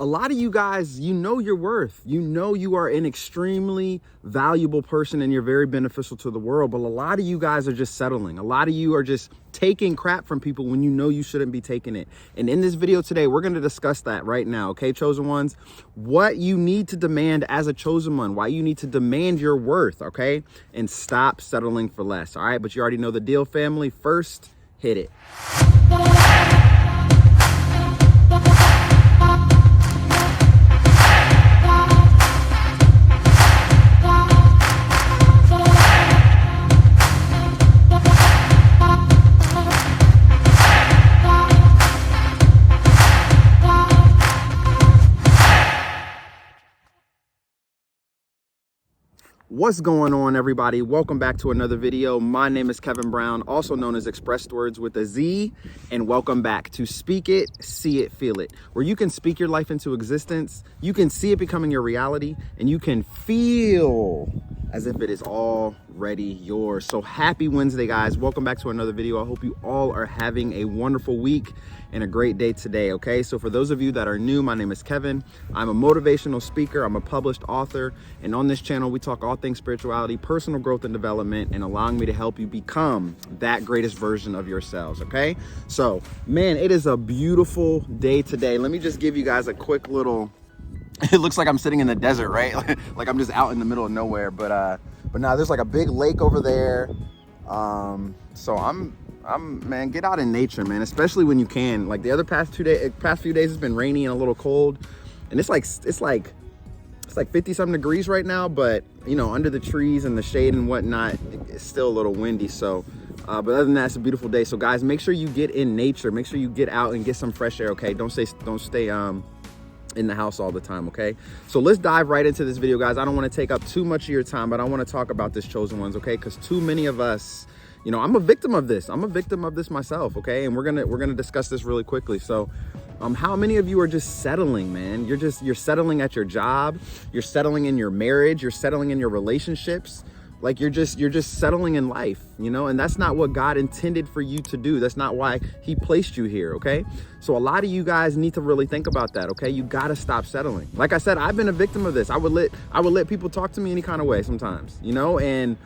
A lot of you guys, you know your worth. You know you are an extremely valuable person and you're very beneficial to the world. But a lot of you guys are just settling. A lot of you are just taking crap from people when you know you shouldn't be taking it. And in this video today, we're going to discuss that right now. Okay, chosen ones, what you need to demand as a chosen one, why you need to demand your worth. Okay, and stop settling for less. All right, but you already know the deal, family. First, hit it. What's going on, everybody? Welcome back to another video. My name is Kevin Brown, also known as ExpressedWordz with a Z, and welcome back to Speak It, See It, Feel It, where you can speak your life into existence, you can see it becoming your reality, and you can feel as if it is already yours. So happy Wednesday, guys. Welcome back to another video. I hope you all are having a wonderful week and a great day today, okay? So for those of you that are new, my name is Kevin. I'm a motivational speaker. I'm a published author. And on this channel, we talk all things spirituality, personal growth and development, and allowing me to help you become that greatest version of yourselves, okay? So, man, it is a beautiful day today. Let me just give you guys a quick little, it looks like I'm sitting in the desert, right? Like I'm just out in the middle of nowhere, but now there's like a big lake over there. So man, get out in nature, man, especially when you can. Like the past few days it's been rainy and a little cold, and it's like 50 something degrees right now, but you know, under the trees and the shade and whatnot, it's still a little windy. So but other than that, it's a beautiful day. So guys, make sure you get in nature, make sure you get out and get some fresh air, okay? Don't stay in the house all the time, okay? So let's dive right into this video, guys. I don't want to take up too much of your time, but I want to talk about this, chosen ones, okay? Because too many of us, you know, I'm a victim of this. I'm a victim of this myself, okay? And we're gonna discuss this really quickly. So how many of you are just settling, man? You're settling at your job, you're settling in your marriage, you're settling in your relationships. Like you're just settling in life, you know, and that's not what God intended for you to do. That's not why he placed you here, okay? So a lot of you guys need to really think about that, okay? You gotta stop settling. Like I said, I've been a victim of this. I would let people talk to me any kind of way sometimes, you know, and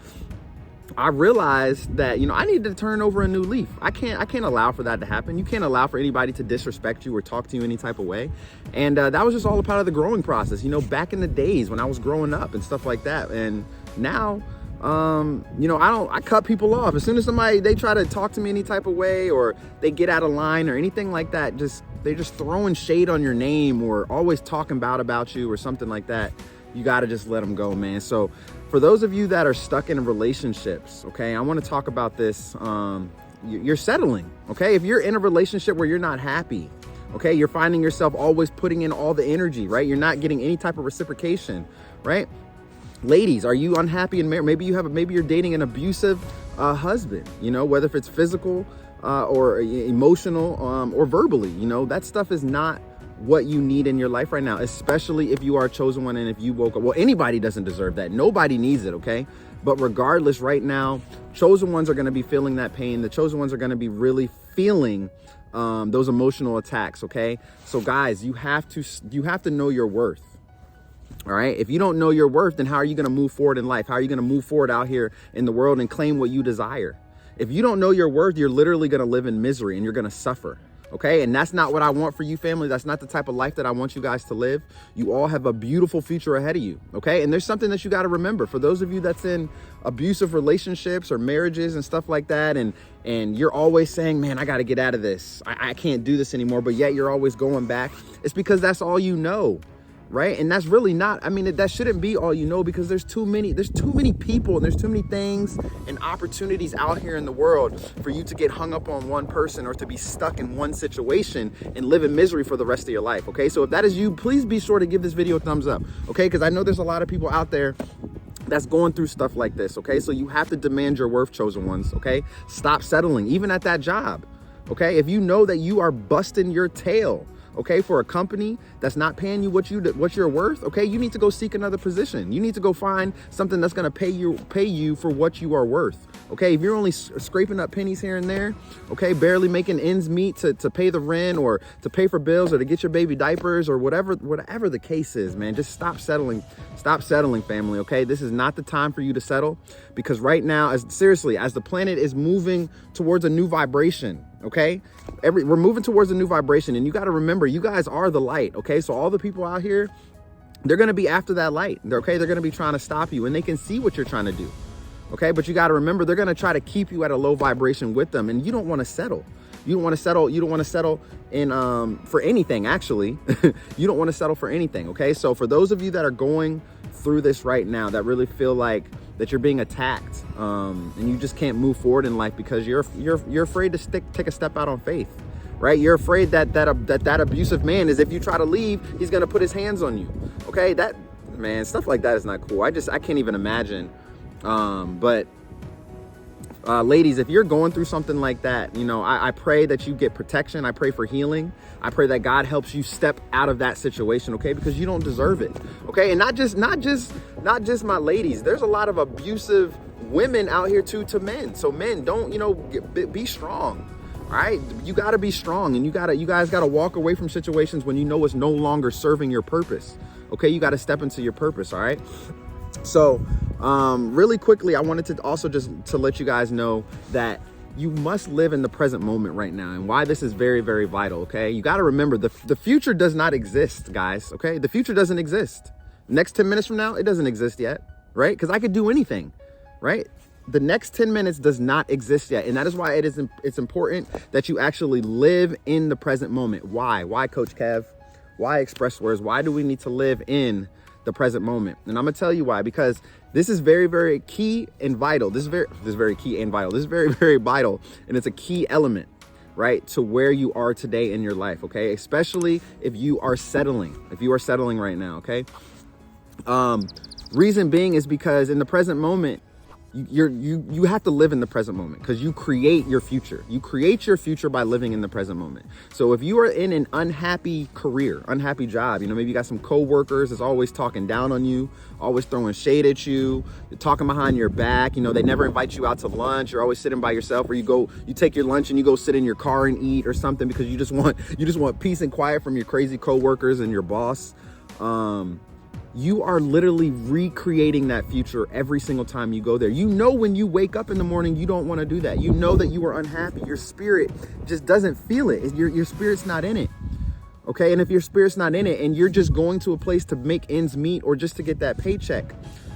I realized that, you know, I need to turn over a new leaf. I can't allow for that to happen. You can't allow for anybody to disrespect you or talk to you any type of way. And that was just all a part of the growing process, you know, back in the days when I was growing up and stuff like that. And now, you know, I cut people off. As soon as they try to talk to me any type of way, or they get out of line or anything like that, they're just throwing shade on your name or always talking bad about you or something like that, you got to just let them go, man. So for those of you that are stuck in relationships, okay, I want to talk about this. You're settling, okay? If you're in a relationship where you're not happy, okay, you're finding yourself always putting in all the energy, right? You're not getting any type of reciprocation, right? Ladies, are you unhappy in marriage? Maybe you're dating an abusive husband, you know, whether if it's physical or emotional or verbally, you know, that stuff is not what you need in your life right now, especially if you are a chosen one and if you woke up. Well, anybody doesn't deserve that. Nobody needs it, okay? But regardless, right now, chosen ones are going to be feeling that pain. The chosen ones are going to be really feeling those emotional attacks, okay? So guys, you have to know your worth. All right. If you don't know your worth, then how are you going to move forward in life? How are you going to move forward out here in the world and claim what you desire? If you don't know your worth, you're literally going to live in misery and you're going to suffer. Okay. And that's not what I want for you, family. That's not the type of life that I want you guys to live. You all have a beautiful future ahead of you. Okay. And there's something that you got to remember for those of you that's in abusive relationships or marriages and stuff like that. And you're always saying, man, I got to get out of this. I can't do this anymore. But yet you're always going back. It's because that's all you know. Right. And that's really not, I mean, that shouldn't be all you know, because there's too many people and there's too many things and opportunities out here in the world for you to get hung up on one person or to be stuck in one situation and live in misery for the rest of your life. OK, so if that is you, please be sure to give this video a thumbs up. OK, because I know there's a lot of people out there that's going through stuff like this. OK, so you have to demand your worth, chosen ones. OK, stop settling, even at that job. OK, if you know that you are busting your tail, okay, for a company that's not paying you what you're worth, okay, you need to go seek another position. You need to go find something that's going to pay you for what you are worth. Okay, if you're only scraping up pennies here and there, okay, barely making ends meet to pay the rent or to pay for bills or to get your baby diapers or whatever the case is, man, just stop settling, family, okay? This is not the time for you to settle, because right now, as the planet is moving towards a new vibration, okay, we're moving towards a new vibration, and you got to remember, you guys are the light, okay? So all the people out here, they're going to be after that light, okay? They're going to be trying to stop you, and they can see what you're trying to do. Okay, but you got to remember, they're going to try to keep you at a low vibration with them, and you don't want to settle. You don't want to settle in for anything, actually. You don't want to settle for anything, okay? So for those of you that are going through this right now, that really feel like that you're being attacked, and you just can't move forward in life because you're afraid to take a step out on faith, right? You're afraid that abusive man is, if you try to leave, he's going to put his hands on you. Okay, that, man, stuff like that is not cool. I can't even imagine. But ladies, if you're going through something like that, you know, I pray that you get protection. I pray for healing. I pray that God helps you step out of that situation, okay? Because you don't deserve it, okay? And not just my ladies. There's a lot of abusive women out here too to men. So men, don't, you know, be strong. All right, you got to be strong, and you guys got to walk away from situations when you know it's no longer serving your purpose. Okay, you got to step into your purpose. All right. So really quickly, I wanted to also just to let you guys know that you must live in the present moment right now, and why this is very, very vital. Okay, you got to remember the future does not exist, guys. Okay, the future doesn't exist. Next 10 minutes from now, it doesn't exist yet, right? Because I could do anything, right? The next 10 minutes does not exist yet, and that is why it's important that you actually live in the present moment. Why, Coach Kev? Why ExpressedWordz? Why do we need to live in the present moment? And I'm gonna tell you why, because this is very, very key and vital. This is very key and vital. This is very, very vital, and it's a key element, right, to where you are today in your life. Okay, especially if you are settling right now. Okay, reason being is because in the present moment, you have to live in the present moment, because you create your future. You create your future by living in the present moment. So if you are in an unhappy career, unhappy job, you know, maybe you got some coworkers that's always talking down on you, always throwing shade at you, you're talking behind your back, you know, they never invite you out to lunch, you're always sitting by yourself, or you take your lunch and you go sit in your car and eat or something because you just want peace and quiet from your crazy coworkers and your boss. You are literally recreating that future every single time you go there. You know, when you wake up in the morning, you don't want to do that. You know that you are unhappy. Your spirit just doesn't feel it. Your spirit's not in it. Okay, and if your spirit's not in it and you're just going to a place to make ends meet or just to get that paycheck,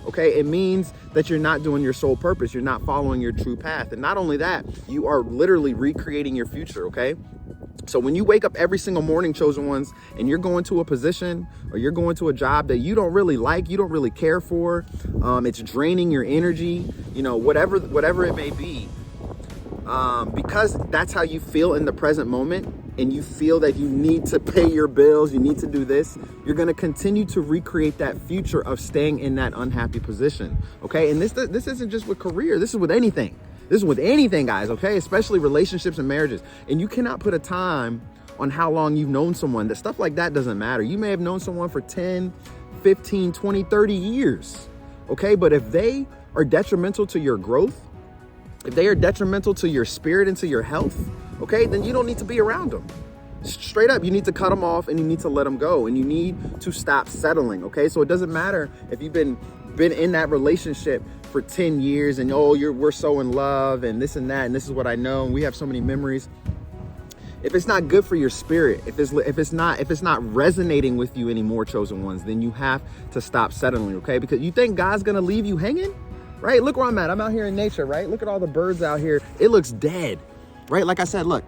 okay, it means that you're not doing your sole purpose. You're not following your true path. And not only that, you are literally recreating your future, okay? So when you wake up every single morning, chosen ones, and you're going to a position or you're going to a job that you don't really like, you don't really care for, it's draining your energy, you know, whatever it may be, because that's how you feel in the present moment, and you feel that you need to pay your bills, you need to do this, you're going to continue to recreate that future of staying in that unhappy position. Okay. And this isn't just with career. This is with anything. This is with anything, guys. Okay. Especially relationships and marriages. And you cannot put a time on how long you've known someone. That stuff like that doesn't matter. You may have known someone for 10, 15, 20, 30 years. Okay. But if they are detrimental to your growth, if they are detrimental to your spirit and to your health, okay, then you don't need to be around them. Straight up, you need to cut them off and you need to let them go, and you need to stop settling, okay? So it doesn't matter if you've been in that relationship for 10 years and we're so in love and this and that, and this is what I know, and we have so many memories. If it's not good for your spirit, if it's not resonating with you anymore, chosen ones, then you have to stop settling, okay? Because you think God's gonna leave you hanging? Right? Look where I'm at. I'm out here in nature, right? Look at all the birds out here. It looks dead, right? Like I said, look,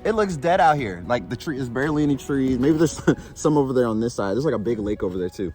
it looks dead out here. Like the tree, there's barely any trees. Maybe there's some over there on this side. There's like a big lake over there too.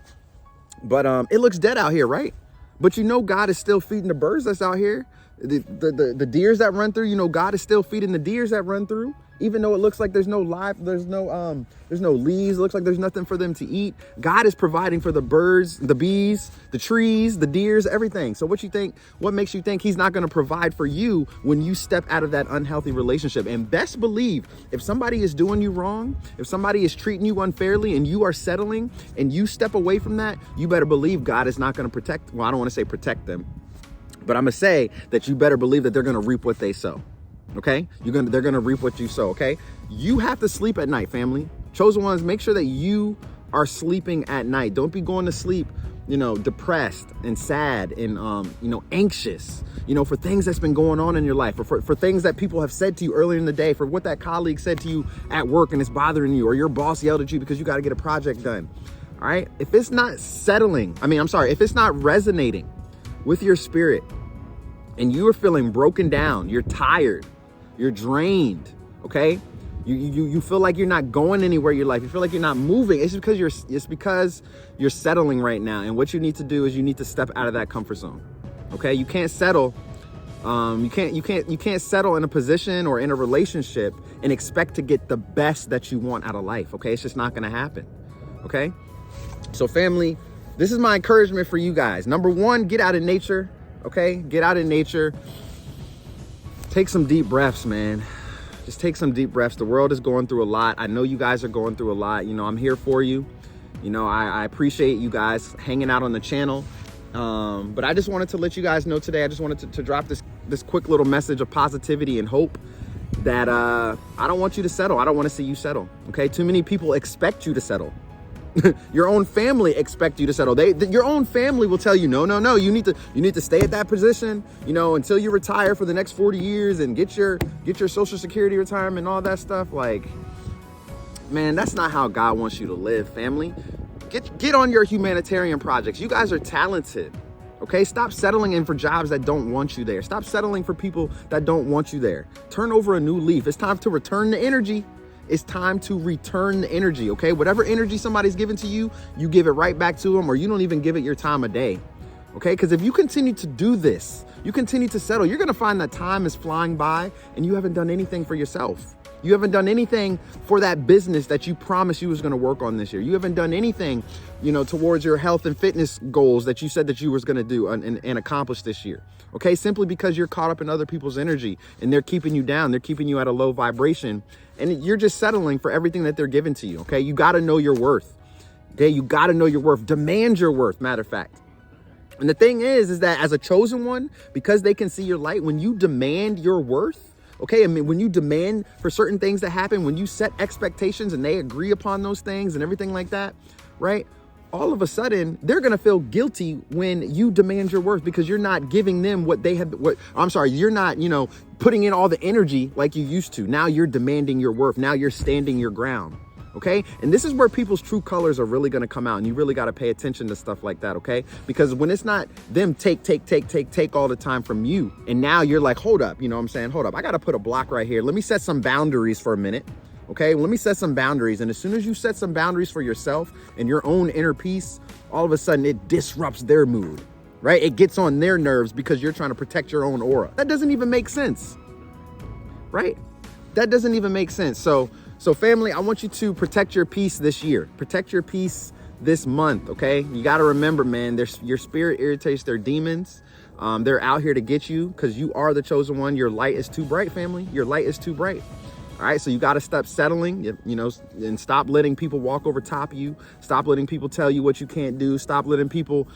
But it looks dead out here, right? But you know, God is still feeding the birds that's out here. The deers that run through, you know, God is still feeding the deers that run through. Even though it looks like there's no life, there's no leaves, it looks like there's nothing for them to eat, God is providing for the birds, the bees, the trees, the deers, everything. So what makes you think he's not going to provide for you when you step out of that unhealthy relationship? And best believe, if somebody is doing you wrong, if somebody is treating you unfairly and you are settling and you step away from that, you better believe God is not going to protect. Well, I don't want to say protect them, but I'm going to say that you better believe that they're going to reap what they sow. Okay? They're going to reap what you sow. Okay? You have to sleep at night, family. Chosen ones, make sure that you are sleeping at night. Don't be going to sleep, depressed and sad and, anxious, for things that's been going on in your life, or for things that people have said to you earlier in the day, for what that colleague said to you at work and it's bothering you, or your boss yelled at you because you got to get a project done. All right? If it's not if it's not resonating with your spirit and you are feeling broken down, you're tired, you're drained, okay? You feel like you're not going anywhere in your life. You feel like you're not moving. It's because you're settling right now. And what you need to do is you need to step out of that comfort zone. Okay? You can't settle. You can't settle in a position or in a relationship and expect to get the best that you want out of life. Okay? It's just not going to happen. Okay? So family, this is my encouragement for you guys. Number one, get out in nature. Okay? Get out in nature. Take some deep breaths, man. Just take some deep breaths. The world is going through a lot. I know you guys are going through a lot. I'm here for you. I appreciate you guys hanging out on the channel. But I just wanted to let you guys know today, I just wanted to drop this quick little message of positivity and hope that I don't want you to settle. I don't want to see you settle. Okay? Too many people expect you to settle. Your own family expect you to settle. Your own family will tell you, no, you need to stay at that position, until you retire for the next 40 years and get your Social Security retirement and all that stuff. Like, man, that's not how God wants you to live, family. Get on your humanitarian projects. You guys are talented. Okay, stop settling in for jobs that don't want you there. Stop settling for people that don't want you there. Turn over a new leaf. It's time to return the energy. It's time to return the energy, okay? Whatever energy somebody's given to you, you give it right back to them, or you don't even give it your time of day, okay? Because if you continue to do this, you continue to settle, you're gonna find that time is flying by and you haven't done anything for yourself. You haven't done anything for that business that you promised you was gonna work on this year. You haven't done anything, towards your health and fitness goals that you said that you was gonna do and accomplish this year, okay? Simply because you're caught up in other people's energy and they're keeping you down, they're keeping you at a low vibration, and you're just settling for everything that they're giving to you, okay? You gotta know your worth, okay? You gotta know your worth. Demand your worth, matter of fact. And the thing is that as a chosen one, because they can see your light, when you demand your worth, okay, when you demand for certain things to happen, when you set expectations and they agree upon those things and everything like that, right? All of a sudden, they're gonna feel guilty when you demand your worth because you're not giving them you're not, putting in all the energy like you used to. Now you're demanding your worth. Now you're standing your ground, okay? And this is where people's true colors are really gonna come out, and you really gotta pay attention to stuff like that, okay? Because when it's not them take all the time from you, and now you're like, hold up, hold up, I gotta put a block right here. Let me set some boundaries for a minute. Okay, let me set some boundaries. And as soon as you set some boundaries for yourself and your own inner peace, all of a sudden it disrupts their mood, right? It gets on their nerves because you're trying to protect your own aura. That doesn't even make sense, right? That doesn't even make sense. So family, I want you to protect your peace this year. Protect your peace this month, okay? You got to remember, man, your spirit irritates their demons. They're out here to get you because you are the chosen one. Your light is too bright, family. Your light is too bright. All right, so you got to stop settling, and stop letting people walk over top of you. Stop letting people tell you what you can't do. Stop letting people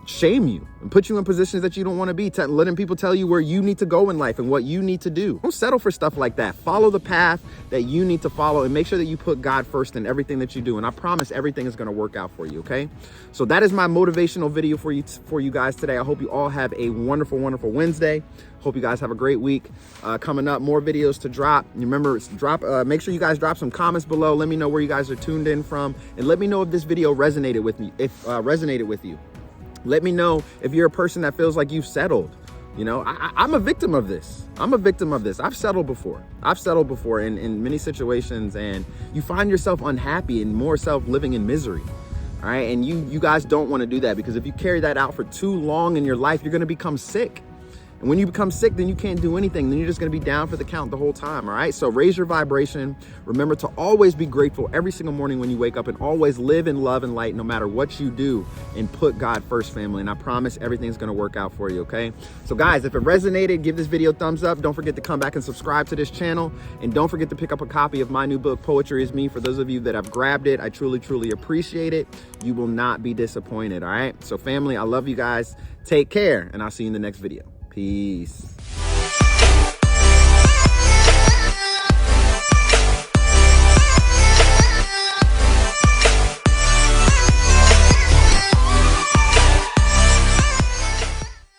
shame you and put you in positions that you don't want to be. Letting people tell you where you need to go in life and what you need to do. Don't settle for stuff like that. Follow the path that you need to follow and make sure that you put God first in everything that you do. And I promise everything is going to work out for you, okay? So that is my motivational video for you guys today. I hope you all have a wonderful, wonderful Wednesday. Hope you guys have a great week. Coming up, more videos to drop. Remember, make sure you guys drop some comments below. Let me know where you guys are tuned in from, and let me know if this video resonated with me. Resonated with you. Let me know if you're a person that feels like you've settled. I'm a victim of this. I've settled before in many situations, and you find yourself unhappy and more self living in misery. All right, and you guys don't want to do that, because if you carry that out for too long in your life, you're going to become sick. And when you become sick, then you can't do anything. Then you're just going to be down for the count the whole time. All right. So raise your vibration. Remember to always be grateful every single morning when you wake up, and always live in love and light no matter what you do, and put God first, family. And I promise everything's going to work out for you. Okay. So guys, if it resonated, give this video a thumbs up. Don't forget to come back and subscribe to this channel. And don't forget to pick up a copy of my new book, Poetry is Me. For those of you that have grabbed it, I truly, truly appreciate it. You will not be disappointed. All right. So family, I love you guys. Take care, and I'll see you in the next video. Peace.